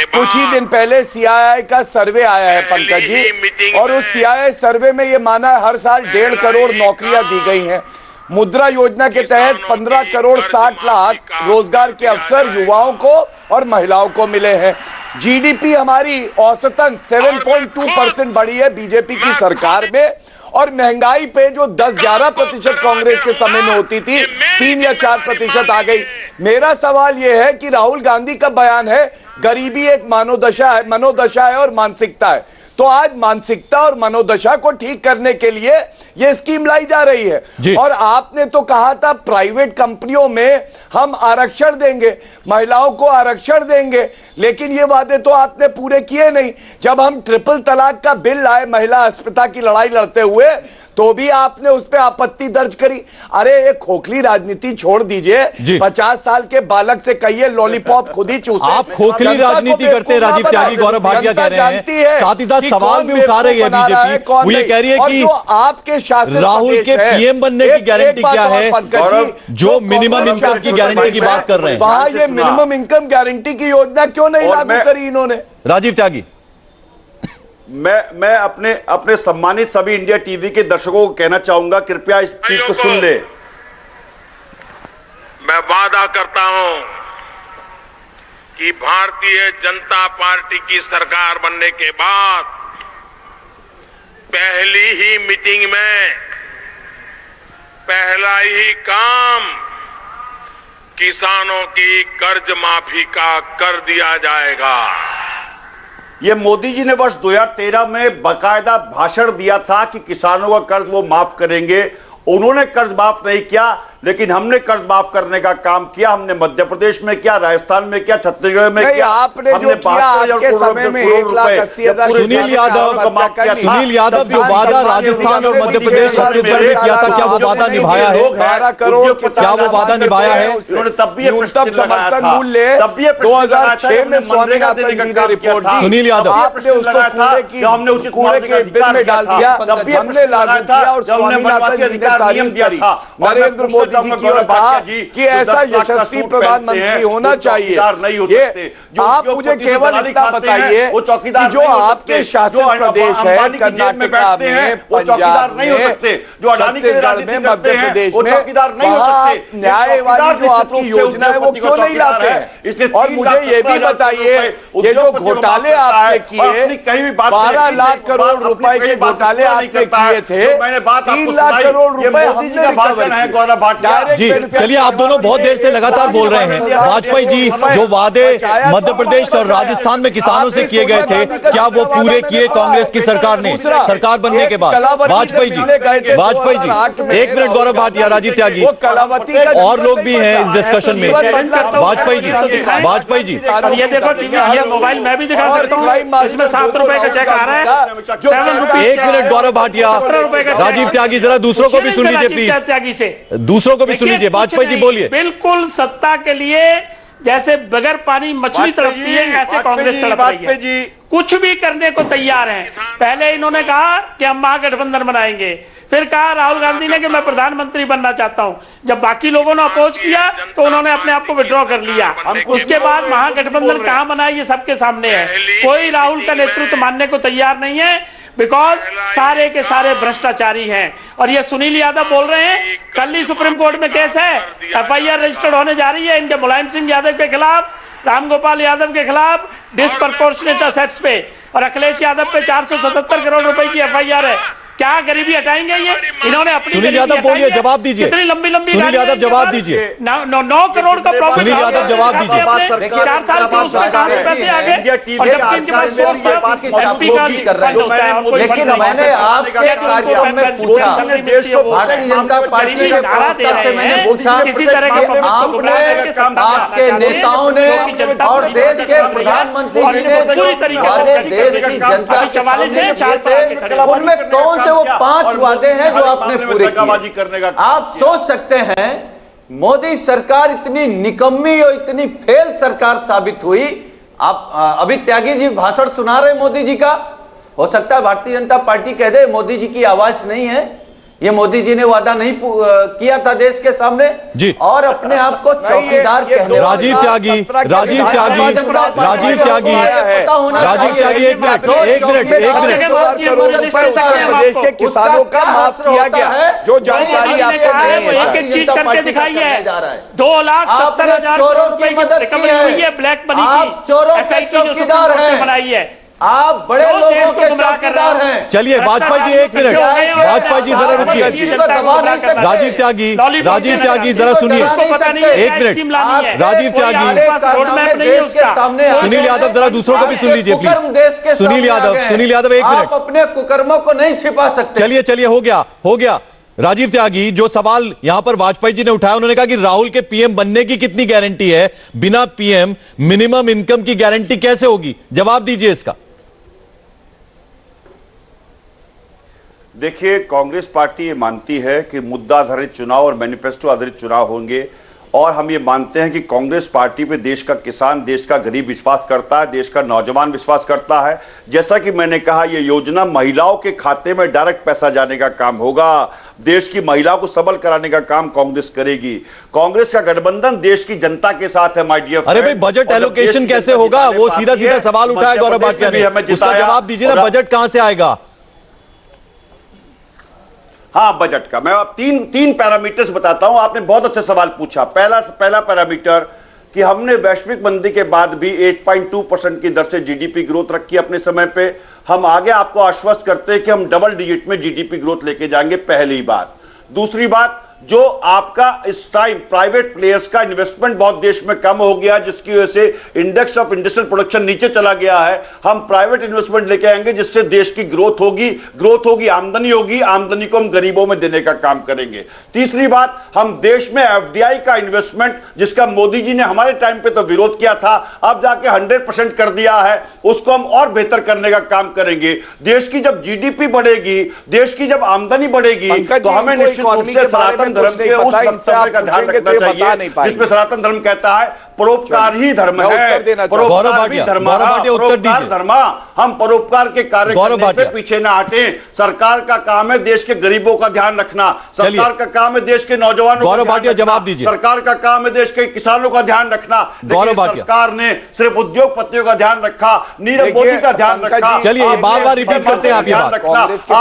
कुछ ही दिन पहले सीआईआई का सर्वे आया है पंकज जी, और उस सीआईआई सर्वे में ये माना है हर साल 1.5 करोड़ नौकरियां दी गई हैं। मुद्रा योजना के तहत 15 करोड़ 60 लाख रोजगार के अवसर युवाओं को और महिलाओं को मिले हैं। जीडीपी हमारी औसतन 7.2% बढ़ी है बीजेपी की सरकार में, और महंगाई पे जो 10-11% कांग्रेस के समय में होती थी 3 या 4% आ गई। मेरा सवाल यह है कि राहुल गांधी का बयान है गरीबी एक मनोदशा है और मानसिकता है, तो आज मानसिकता और मनोदशा को ठीक करने के लिए यह स्कीम लाई जा रही है। और आपने तो कहा था प्राइवेट कंपनियों में हम आरक्षण देंगे, महिलाओं को आरक्षण देंगे, लेकिन ये वादे तो आपने पूरे किए नहीं। जब हम ट्रिपल तलाक का बिल लाए महिला अस्मिता की लड़ाई लड़ते हुए, तो भी आपने उस पर आपत्ति दर्ज करी। अरे एक खोखली राजनीति छोड़ दीजिए, 50 साल के बालक से कहिए लॉलीपॉप खुद ही चूसे। आप खोखली राजनीति करते हैं राजीव त्यागी, गौरव भाटिया कह रहे हैं, साथ ही साथ सवाल भी उठा रही है बीजेपी, वो ये कह रही है कि आपके शासन राहुल के पीएम बनने की गारंटी क्या है, जो मिनिमम इनकम की गारंटी की बात कर रहे हैं, वहां ये मिनिमम इनकम गारंटी की योजना क्यों नहीं लागू करी इन्होंने? राजीव त्यागी, मैं अपने सम्मानित सभी इंडिया टीवी के दर्शकों को कहना चाहूंगा, कृपया इस चीज को सुन ले। मैं वादा करता हूं कि भारतीय जनता पार्टी की सरकार बनने के बाद पहली ही मीटिंग में पहला ही काम किसानों की कर्ज माफी का कर दिया जाएगा। ये मोदी जी ने वर्ष 2013 में बाकायदा भाषण दिया था कि किसानों का कर्ज वो माफ करेंगे। उन्होंने कर्ज माफ नहीं किया, लेकिन हमने कर्ज माफ करने का काम किया। हमने मध्य प्रदेश में किया, राजस्थान में किया, छत्तीसगढ़ में किया। आपने जो किया आपके समय में 1,80,000 सुनील यादव जो वादा राजस्थान और मध्य प्रदेश छत्तीसगढ़ में किया था, क्या वो वादा निभाया है? 12 करोड़ क्या वो वादा निभाया है? उन्होंने तब भी न्यूनतम समर्थन मूल्य 2006 में स्वामीनाथन जी ने रिपोर्ट दी। सुनील यादव, आपने उसको कूड़े के बिल में डाल दिया, हमने लागू किया और स्वामीनाथन जी ने तारीफ करी। नरेंद्र मोदी जी की और कहा कि ऐसा यशस्वी प्रधानमंत्री होना चाहिए। ये आप मुझे केवल इतना बताइए कि जो आपके शासित प्रदेश है कर्नाटका में, पंजाब में, छत्तीसगढ़ में, मध्य प्रदेश में, वहां न्याय वाली जो आपकी योजना है वो क्यों नहीं लाते हैं? और मुझे ये भी बताइए, ये जो घोटाले आपने किए, 12 लाख करोड़ रुपए के घोटाले आपने किए थे, 3 लाख करोड़ रुपए हमने रिकवर किए। जी चलिए, आप दोनों बहुत देर से लगातार बोल रहे हैं। वाजपेयी जी जो वादे मध्य प्रदेश और राजस्थान में किसानों से किए गए थे, क्या वो पूरे किए कांग्रेस की सरकार ने सरकार बनने के बाद? वाजपेयी जी, 1 मिनट गौरव भाटिया, राजीव त्यागी, और लोग भी हैं इस डिस्कशन में। वाजपेयी जी, ये देखो टीवी, ये मोबाइल मैं भी दिखा सकता हूँ, इसमें 7 रुपए का चेक आ रहा है, 7 रुपए। 1 मिनट गौरव भाटिया, राजीव त्यागी, जरा दूसरों को भी सुन लीजिए प्लीज, त्यागी से दूसरों को भी सुन लीजिए। वाजपेयी जी बोलिए। बिल्कुल सत्ता के लिए जैसे बगैर पानी मछली तड़पती है, ऐसे कांग्रेस तड़प रही है। कुछ भी करने को तैयार हैं। पहले इन्होंने कहा कि हम महागठबंधन बनाएंगे, फिर कहा राहुल गांधी ने कि मैं प्रधानमंत्री बनना चाहता हूं। जब बाकी लोगों ने अपोज किया तो उन्होंने अपने आप को विड्रॉ कर लिया। उसके बाद महागठबंधन कहां बना ये सबके सामने है। कोई राहुल का नेतृत्व मानने को तैयार नहीं है, बिकॉज सारे के सारे भ्रष्टाचारी हैं। और ये सुनील यादव बोल रहे हैं कल ही सुप्रीम कोर्ट में केस है, FIR रजिस्टर्ड होने जा रही है इनके मुलायम सिंह यादव के खिलाफ, रामगोपाल यादव के खिलाफ डिसप्रपोर्शनेट असेट्स पे, और अखिलेश यादव पे 477 करोड़ रुपए की FIR है। क्या गरीबी हटाएंगे ये? इन्होंने अपनी सुनील यादव बोलिए, जवाब दीजिए। कितनी लंबी सुनील यादव जवाब दीजिए। 9 करोड़ का प्रॉफिट। सुनील यादव जवाब दीजिए। 4 साल के उसमें कहां से पैसे आ गए? और जबकि इनके पास सोर्स MP का फंड होता है। लेकिन मैंने आपके कार्यक्रम में पूछा, भारतीय जनता पार्टी के प्रवक्ता से मैंने पूछा, किसी तरह के आपने, आपके नेताओं ने और देश के प्रधानमंत्री जी ने पूरी तरीके वादे देश की जनता के सामने, उनमें कौन वो 5 वादे हैं जो आपने पूरे किए? आप सोच सकते हैं मोदी सरकार इतनी निकम्मी और इतनी फेल सरकार साबित हुई। आप अभी त्यागी जी भाषण सुना रहे मोदी जी का, हो सकता है भारतीय जनता पार्टी कह दे मोदी जी की आवाज नहीं है, ये मोदी जी ने वादा नहीं किया था देश के सामने जी। और अपने आप को चौकीदार कहने राजीव त्यागी एक मिनट के किसानों का माफ किया गया, जो जानकारी आपको नहीं है। एक एक चीज करके दिखाई है। 2,70,000 करोड़ रुपए की रिकवरी हुई है ब्लैक मनी की, SIT जो सुप्रीम कोर्ट ने बनाई है। आप बड़े लोगों के चौकीदार हैं। चलिए वाजपेयी जी एक मिनट, वाजपेयी जी जरा रुकिए। राजीव त्यागी जरा सुनिए एक मिनट। राजीव त्यागी, सुनील यादव जरा दूसरों को भी सुन लीजिए प्लीज। सुनील यादव एक मिनट। आप अपने कुकर्मों को नहीं छिपा सकते। चलिए हो गया। राजीव त्यागी, जो सवाल यहां पर वाजपेयी जी ने उठाया, उन्होंने कहा कि राहुल के पीएम बनने की कितनी गारंटी है, बिना पीएम मिनिमम इनकम की गारंटी कैसे होगी? जवाब दीजिए इसका। देखिए, कांग्रेस पार्टी ये मानती है कि मुद्दा आधारित चुनाव और मैनिफेस्टो आधारित चुनाव होंगे, और हम ये मानते हैं कि कांग्रेस पार्टी पे देश का किसान, देश का गरीब विश्वास करता है, देश का नौजवान विश्वास करता है। जैसा कि मैंने कहा, ये योजना महिलाओं के खाते में डायरेक्ट पैसा जाने का काम होगा। देश की महिलाओं को सबल कराने का काम कांग्रेस करेगी। कांग्रेस का गठबंधन देश की जनता के साथ है, माय डियर। अरे भाई, बजट एलोकेशन कैसे होगा? वो सीधा सवाल उठाया गौरव भाटिया ने, उसका जवाब दीजिए ना। बजट कहां से आएगा? हाँ, बजट का मैं अब तीन पैरामीटर्स बताता हूं। आपने बहुत अच्छा सवाल पूछा। पहला पैरामीटर कि हमने वैश्विक मंदी के बाद भी 8.2% की दर से जीडीपी ग्रोथ रखी अपने समय पे। हम आगे आपको आश्वस्त करते हैं कि हम डबल डिजिट में जीडीपी ग्रोथ लेके जाएंगे, पहली बात। दूसरी बात, जो आपका इस टाइम प्राइवेट प्लेयर्स का इन्वेस्टमेंट बहुत देश में कम हो गया, जिसकी वजह से इंडेक्स ऑफ इंडस्ट्रियल प्रोडक्शन नीचे चला गया है। हम प्राइवेट इन्वेस्टमेंट लेके आएंगे, जिससे देश की ग्रोथ होगी, आमदनी होगी। आमदनी को हम गरीबों में देने का काम करेंगे। तीसरी बात, हम देश में एफडीआई का इन्वेस्टमेंट, जिसका मोदी जी ने हमारे टाइम पे तो विरोध किया था, अब जाके 100% कर दिया है, उसको हम और बेहतर करने का काम करेंगे। देश की जब जीडीपी बढ़ेगी, देश की जब आमदनी बढ़ेगी, तो हमें निश्चित रूप से सनातन धर्म के उस वक्तव्य का ध्यान रखना चाहिए, जिसमें सनातन धर्म कहता है परोपकार ही धर्म है। धर्म, हम परोपकार के कार्य करने से पीछे ना हटे। सरकार का काम है देश के गरीबों का ध्यान रखना, सरकार का काम है देश के नौजवानों गौरव भाटिया जवाब दीजिए। सरकार का काम है देश के किसानों का ध्यान रखना। सरकार ने सिर्फ उद्योगपतियों का ध्यान रखा, नीरव मोदी का ध्यान रखा। चलिए, बार रिपीट करते हैं आप ये बात।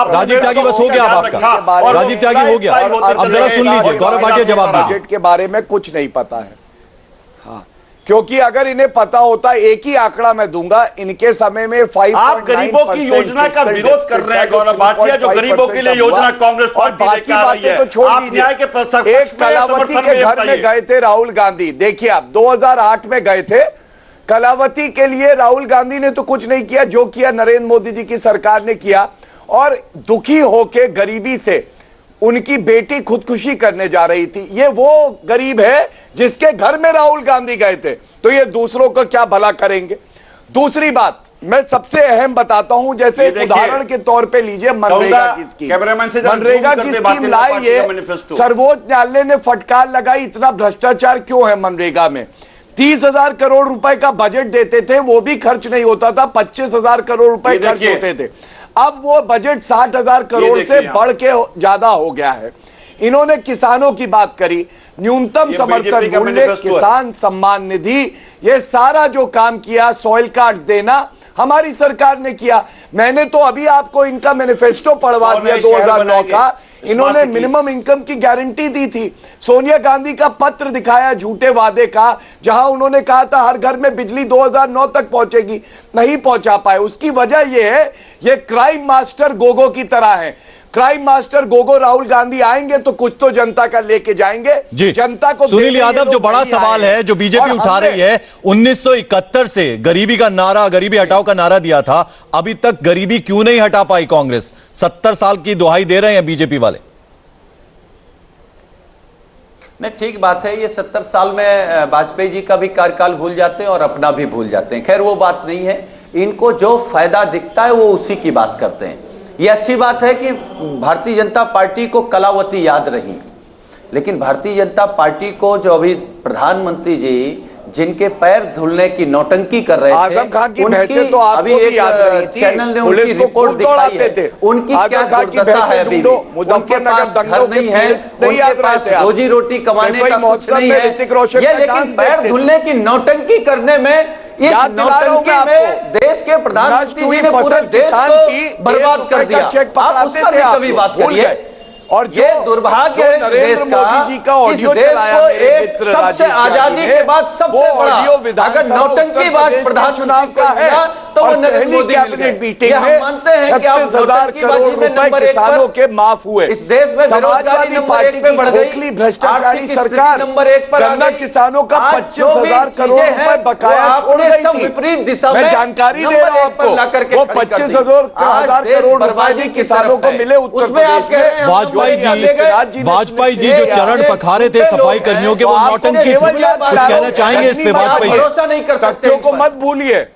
राजीव त्यागी, बस हो गया आपका। राजीव त्यागी हो गया, अब जरा सुन लीजिए। गौरव भाटिया जवाब दीजिए। बजट के बारे में कुछ नहीं पता है। हाँ, क्योंकि अगर इन्हें पता होता, एक ही आंकड़ा मैं दूंगा, इनके समय में 5.9% आप गरीबों की योजना का विरोध कर रहे हैं गौरव भाटिया, जो गरीबों के लिए योजना कांग्रेस पार्टी लेकर आ रही है। तो छोड़ दीजिए। एक कलावती के घर में गए थे राहुल गांधी। देखिए, आप 2008 में गए थे कलावती के लिए। राहुल गांधी ने तो कुछ नहीं किया, जो किया नरेंद्र मोदी जी की सरकार ने किया। और दुखी होके गरीबी से उनकी बेटी खुदकुशी करने जा रही थी। ये वो गरीब है जिसके घर में राहुल गांधी गए थे, तो ये दूसरों को क्या भला करेंगे? दूसरी बात मैं सबसे अहम बताता हूं, जैसे उदाहरण के तौर पे लीजिए मनरेगा की स्कीम। मनरेगा की स्कीम लाई है, सर्वोच्च न्यायालय ने फटकार लगाई, इतना भ्रष्टाचार क्यों है मनरेगा में? 30,000 करोड़ रुपए का बजट देते थे, वो भी खर्च नहीं होता था, 25,000 करोड़ रुपए खर्च होते थे। अब वो बजट 60,000 करोड़ से बढ़ के ज्यादा हो गया है। इन्होंने किसानों की बात करी, न्यूनतम समर्थन मूल्य, किसान सम्मान निधि, ये सारा जो काम किया, सॉइल कार्ड देना, हमारी सरकार ने किया। मैंने तो अभी आपको इनका मैनिफेस्टो पढ़वा दिया 2009 का। इन्होंने मिनिमम इनकम की गारंटी दी थी। सोनिया गांधी का पत्र दिखाया झूठे वादे का, जहां उन्होंने कहा था हर घर में बिजली 2009 तक पहुंचेगी, नहीं पहुंचा पाए। उसकी वजह यह है, ये क्राइम मास्टर गोगो की तरह है। क्राइम मास्टर गोगो राहुल गांधी आएंगे तो कुछ तो जनता का लेके जाएंगे। जनता को सुनील यादव, जो बड़ा सवाल है जो बीजेपी उठा रही है, 1971 से गरीबी का नारा, गरीबी हटाओ का नारा दिया था, अभी तक गरीबी क्यों नहीं हटा पाई कांग्रेस? 70 साल की दुहाई दे रहे हैं बीजेपी वाले। नहीं, ठीक बात है। ये 70 साल में वाजपेयी जी का भी कार्यकाल भूल जाते हैं और अपना भी भूल जाते हैं। खैर, वो बात नहीं है। इनको जो फायदा दिखता है वो उसी की बात करते हैं। ये अच्छी बात है कि भारतीय जनता पार्टी को कलावती याद रही, लेकिन भारतीय जनता पार्टी को जो अभी प्रधानमंत्री जी जिनके पैर धुलने की नौटंकी कर रहे थे, आजम खान की उनकी भैंसें तो आपको अभी भी एक याद रही थी, चैनल ने पुलिस उनकी को रिपोर्ट खूब दिखाई दौड़ाते है। थे। उनकी आजम क्या खान की दुर्दशा भैंसें है अभी भी। ढूंढो, उनके मुजफ्फरनगर पास दंगों घर के नहीं है, पीड़ित नहीं उनके याद रहे पास थे आप। रोजी रोटी कमाने सैफई का कुछ महोत्सव नहीं में है। ऋतिक रोशन ये का लेकिन डांस पैर देखते थे। धुलने की नौटंकी करने में, इस याद दिला रहा हूं मैं नौटंकी में आपको। देश के प्रधानमंत्री जी ने पूरे देश किसान की को बर्बाद कर दिया। चेक आप पकड़ाते उस पर थे, भी आप कभी लोग बात भूल करिए। गए। और जो ये दुर्भाग्य है इस नरेंद्र देश मोदी जी का इस ऑडियो देश चलाया को मेरे एक मित्र सबसे राजीव त्यागी आजादी ने, के बाद वो सबसे बड़ा, ऑडियो अगर विधानसभा नौटंकी बात उत्तर प्रदेश के प्रधानमंत्री चुनाव को का है। मिला तो वो और नरेंद्र पहली मोदी कैबिनेट मिल गए। मीटिंग ये हम में मानते हैं कि आप 36,000 नौटंकीबाजी करोड़ में रुपए नंबर एक किसानों पर, के माफ हुए। इस देश में बेरोजगारी समाजवादी नंबर पार्टी एक पे की बढ़ गई, खोखली भ्रष्टाचारी आर्थिक सरकार स्थिति नंबर एक पर आ गन्ना गई। किसानों का आज जो भी 25,000 करोड़ चीजें हैं, रुपए बकाया वो छोड़ आपने गई सब थी। विपरीत दिशा मैं में जानकारी दे नंबर रहा हूं एक पर ला आपको, करके वो खड़ी कर दी। 25,000 आज देश करोड़ रुपए बर्बादी भी की किसानों तरफ को है। मिले उत्तर उसमें आप प्रदेश कह रहे हैं में। हम वाजपेयी नंबर एक जी, ले गए। वाजपेयी जी जो चरण पखारे थे सफाई कर्मियों के, वो तो नौटंकी आपको थी। केवल याद कुछ दिला रहा कहना हूं, चाहेंगे इस पे आप वाजपेयी जी? भरोसा नहीं कर सकते तथ्यों इन को पर। मत भूलिए।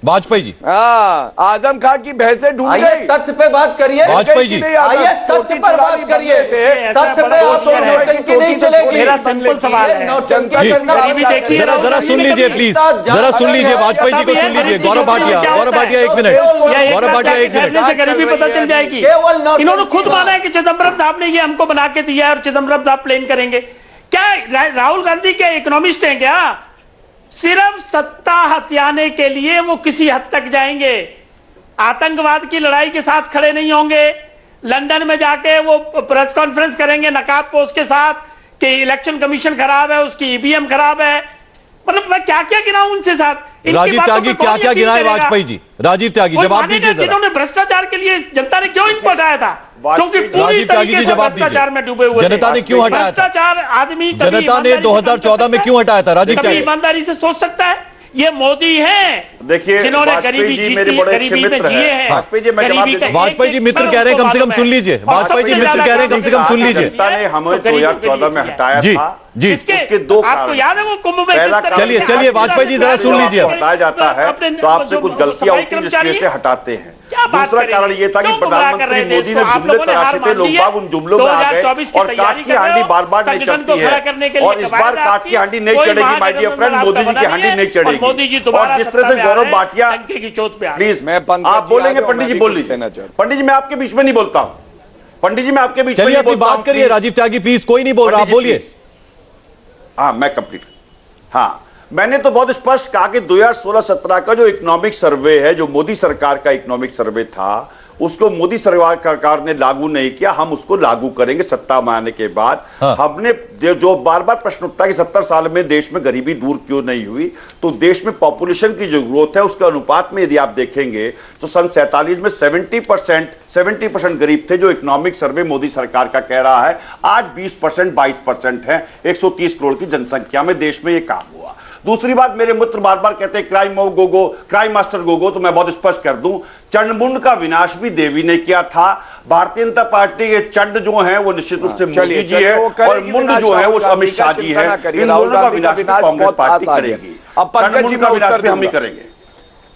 वाजपेयी जी, हाँ, आजम खान की भैंसें ढूंढ आइए गई। तथ्य पे बात करिए। वाजपेयी जी, आइए तथ्य पर बात करिए। तथ्य पे दो आप सौ रुपए की नौटंकी नहीं टोटी तो चलेगी। मेरा सिंपल सवाल है। जनता जी, करना गरीबी क्या देखिए, करे? जरा सुन लीजिए प्लीज, जरा सुन लीजिए वाजपेयी जी को सुन लीजिए। गौरव भाटिया, गौरव भाटिया एक मिनट, गौरव भाटिया एक मिनट। से गरीबी पता चल जाएगी। केवल नौटंकी इन्होंने खुद माना है कि चिदम्बरम साहब ने ये हमको बना के दिया है और चिदम्बरम साहब प्लेन करेंगे। क्या राहुल गांधी क्या इकोनॉमिस्ट हैं क्या? सिर्फ सत्ता हथियाने के लिए वो किसी हद तक जाएंगे, आतंकवाद की लड़ाई के साथ खड़े नहीं होंगे। लंदन में जाके वो प्रेस कॉन्फ्रेंस करेंगे नकाब पोस्ट के साथ कि इलेक्शन कमीशन खराब है, उसकी ईवीएम खराब है। मतलब मैं क्या क्या गिनाऊं उनसे साथ? इनकी राजीव बातों त्यागी पे कौन क्या क्या यकीन गिनाए करेगा? वाजपेयी जी? राजीव त्यागी कोई जवाब मानेगा दीजिए कि जरा। इन्होंने भ्रष्टाचार के लिए जनता ने क्यों इनको हटाया था? क्योंकि पूरी राजीव त्यागी तरीके जी से जवाब भ्रष्टाचार दीजिए। में डूबे हुए थे। जनता ने क्यों हटाया था? भ्रष्टाचार आदमी कभी जनता ने ईमानदारी से 2014 में क्यों हटाया था? राजीव कभी त्यागी, ईमानदारी से सोच सकता है? ये मोदी हैं देखिए, जिन्होंने वाजपेयी गरीबी जी जीती मेरे है, बड़े अच्छे गरीबी में मित्र जिए हैं। हैं। वाजपेयी जी, मैं जवाब गरीबी देता का हूं। वाजपेयी जी एक मित्र एक कह रहे हैं, कम से कम मालूम सुन है। लीजिए। और वाजपेयी जी सबसे मित्र ज्यादा कह रहे हैं, कम से कम सुन लीजिए। जनता ने हमें तो गरीबों के 2014 में लिए हटाया जी, था। जी। उसके दो आपको कारण। याद है वो कुंभ में पहला किस तरह चलिए, से चलिए, आपको वाजपेयी जी जरा सुन लीजिए। हटाया जाता है तो आपसे कुछ गलतियां होती हैं जिसकी वजह से हटाते हैं। क्या बात दूसरा करेंगे? कारण ये था कि क्यों गुमराह कर रहे प्रधानमंत्री हैं मोदी देश ने को? आप जुमले लोगों ने हार तराशे थे, मान लोग ली है। बाग उन जुमलों में आ गए 2024 की और तैयारी काट की कर रहे हांडी हो। बार बार नहीं संगठन को चलती खड़ा करने के है लिए और इस कवायद बार काट आपकी। की हांडी नहीं कोई चढ़ेगी। महागठबंधन माय डियर फ्रेंड, आपका मोदी जी बना की नहीं हांडी है नहीं और चढ़ेगी। मोदी जी दोबारा और जिस तरह सत्ता से में आ गौरव रहे हैं, भाटिया, डंके की चोट पे आ रहे हैं। प्लीज मैं पंकज आप जी बोलेंगे, आ जाओ, पंडित मैं जी भी बोलिए। कुछ कहना चाहता हूं। पंडित जी मैं आपके बीच में नहीं बोलता हूं। पंडित जी मैं आपके बीच में चलिए नहीं अपनी बोलता हूं, बात करिए। प्लीज। राजीव त्यागी प्लीज, कोई नहीं बोल रहा, आप पंडित जी, बोलिए। प्लीज। हाँ, मैं कंप्लीट। हाँ, मैंने तो बहुत स्पष्ट कहा कि 2016-17 का जो इकोनॉमिक सर्वे है, जो मोदी सरकार का इकोनॉमिक सर्वे था, उसको मोदी सरकार ने लागू नहीं किया। हम उसको लागू करेंगे सत्ता में आने के बाद। हाँ। हमने जो बार बार प्रश्न उठता है कि 70 साल में देश में गरीबी दूर क्यों नहीं हुई, तो देश में पॉपुलेशन की जो ग्रोथ है उसके अनुपात में यदि आप देखेंगे तो सन 47 में 70% गरीब थे, जो इकोनॉमिक सर्वे मोदी सरकार का कह रहा है। आज 20% 22% है। 130 करोड़ की जनसंख्या में देश में यह काम हुआ। दूसरी बात, मेरे मित्र बार बार कहते हैं क्राइम मास्टर गोगो, तो मैं बहुत स्पष्ट कर दूं, चंडमुंड का विनाश भी देवी ने किया था। भारतीय जनता पार्टी के चंड जो हैं वो निश्चित रूप से मोदी जी है और मुंड जो है वो अमित शाह जी है। इन दोनों का विनाश भी कांग्रेस पार्टी करेगी। अब पंकज जी का मैं विनाश उत्तर भी हम ही दूंगा। करेंगे।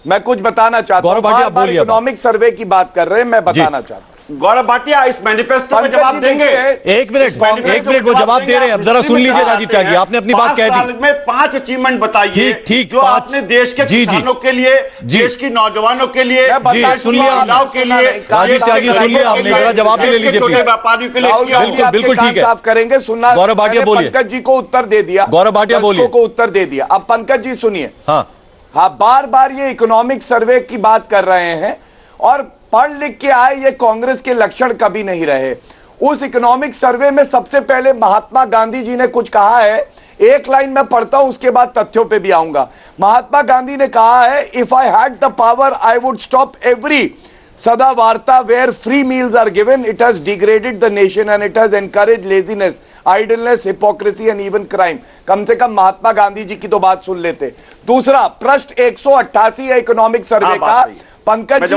मैं कुछ बताना चाहता हूं। गौरव भाटिया, आप बोलिए अब। इकोनॉमिक सर्वे की बात कर रहे हैं, मैं बताना चाहता हूं। गौरव भाटिया इस मैनिफेस्टो में पंकज जवाब जी देंगे। देखिए, एक मिनट, वो जवाब दे रहे हैं। अब जरा सुन लीजिए राजीव त्यागी, आपने अपनी बात कह दी। में 5 अचीवमेंट बताइए ठीक, जो 5 आपने देश के किसानों के लिए, देश की नौजवानों के लिए, जी, सुन लिया महिलाओं के लिए, राजीव त्यागी, सुन लिया हमने, जरा जवाब भी ले लीजिए छोटे प्लीज। व्यापारियों के लिए राहुल किया गांधी होगा। आपके बिल्कुल कान ठीक है। साफ करेंगे। सुनना, गौरव भाटिया मैंने बोलिए। पंकज जी को उत्तर दे दिया। गौरव भाटिया बोलिए। दर्शकों को उत्तर दे दिया। अब पंकज जी सुनिए। हाँ, बार बार ये इकोनॉमिक सर्वे की बात कर रहे हैं और पढ़ लिख के आए, ये कांग्रेस के लक्षण कभी नहीं रहे। उस इकोनॉमिक सर्वे में सबसे पहले महात्मा गांधी जी ने कुछ कहा है। एक लाइन में पढ़ता हूं, उसके बाद तथ्यों पे भी आऊंगा। महात्मा गांधी ने कहा है, if I had the power I would stop every सदा वार्ता where free meals are given. It has degraded the nation and it has encourage laziness, idleness, hypocrisy and even crime. कम से कम महात्मा गांधी जी की तो बात सुन लेते। दूसरा प्रश्न 188 है इकोनॉमिक सर्वे का। पंकज जी,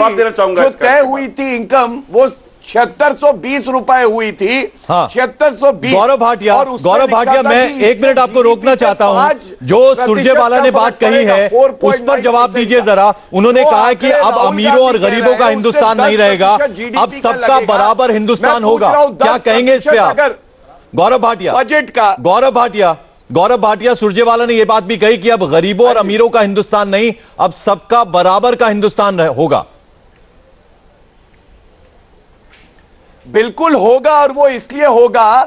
जो तय हुई थी इनकम वो 7620 रुपए हुई थी। हाँ। 7620। गौरव भाटिया, मैं 1 मिनट आपको रोकना चाहता हूं। जो सुरजेवाला ने बात कही है उस पर जवाब दीजिए जरा। उन्होंने कहा है कि अब अमीरों और गरीबों का हिंदुस्तान नहीं रहेगा, अब सबका बराबर हिंदुस्तान होगा। क्या कहेंगे इस पे आप? गौरव भाटिया, बजट का गौरव भाटिया, गौरव भाटिया सुरजेवाला ने यह बात भी कही कि अब गरीबों और अमीरों का हिंदुस्तान नहीं, अब सबका बराबर का हिंदुस्तान होगा। बिल्कुल होगा, और वो इसलिए होगा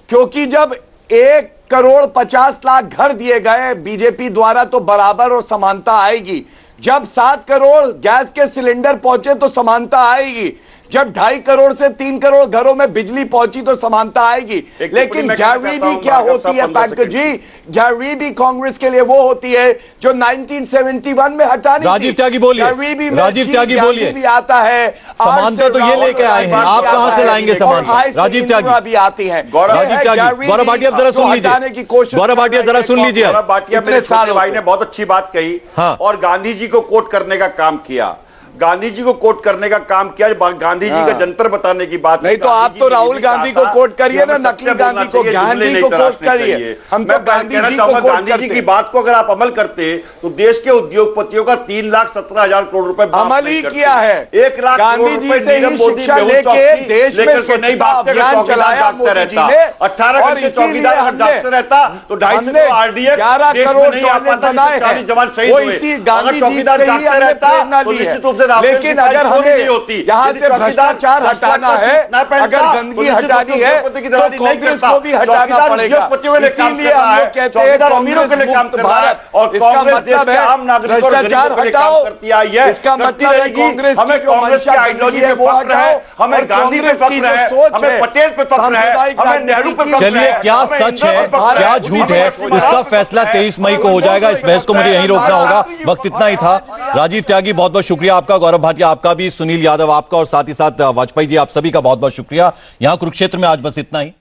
क्योंकि जब 1,50,00,000 घर दिए गए बीजेपी द्वारा तो बराबर और समानता आएगी। जब 7 करोड़ गैस के सिलेंडर पहुंचे तो समानता आएगी। जब 2.5 करोड़ से 3 करोड़ घरों में बिजली पहुंची तो समानता आएगी। लेकिन गरीबी क्या होती है पंकज जी? गरीबी कांग्रेस के लिए वो होती है जो 1971 में हटानी थी। राजीव त्यागी बोलिए, गरीबी में राजीव त्यागी बोलिए भी आता है, समानता तो ये लेके आए हैं, आप कहां से लाएंगे समानता? राजीव त्यागी भी आती है। राजीव त्यागी, गौरव भाटिया जरा सुन लीजिए, गौरव भाटिया जरा सुन लीजिए। गौरव भाटिया मेरे छोटे भाई ने बहुत अच्छी बात कही और गांधी जी को कोट करने का काम किया। गांधी जी को कोट करने का काम किया, गांधी जी का जंतर बताने की बात नहीं। तो आप तो राहुल गांधी को कोट करिए ना, नकली गांधी को, गांधी को कोट करिए। हम तो गांधी जी को कोट गांधी जी की बात को अगर आप अमल करते तो देश के उद्योगपतियों का 3,17,000 करोड़ रुपए अमल ही किया है। 1 लाख गांधी जी से ही शिक्षा लेके देश में स्वच्छता अभियान चलाया मोदी जी ने, 18 और इसीलिए हमने रहता तो 250 11 करोड़ टॉयलेट बनाए हैं। वो इसी गांधी जी से ही हमने प्रेरणा ली है। लेकिन अगर हमें यहां से भ्रष्टाचार हटाना है, अगर गंदगी हटानी है, तो कांग्रेस को भी हटाना पड़ेगा। इसीलिए हम लोग कहते हैं कांग्रेस मुक्त भारत। इसका मतलब है भ्रष्टाचार हटाओ, इसका मतलब है कांग्रेस की जो मंशा गंदगी है वो हटाओ, और कांग्रेस की जो सोच है सांप्रदायिक राजनीति की। चलिए, क्या सच है क्या झूठ है, इसका फैसला 23 मई को हो जाएगा। इस बहस को मुझे यहीं रोकना होगा, वक्त इतना ही था। राजीव त्यागी बहुत बहुत शुक्रिया आपका, गौरव भाटिया आपका भी, सुनील यादव आपका, और साथ ही साथ वाजपेयी जी आप सभी का बहुत बहुत शुक्रिया। यहां कुरुक्षेत्र में आज बस इतना ही।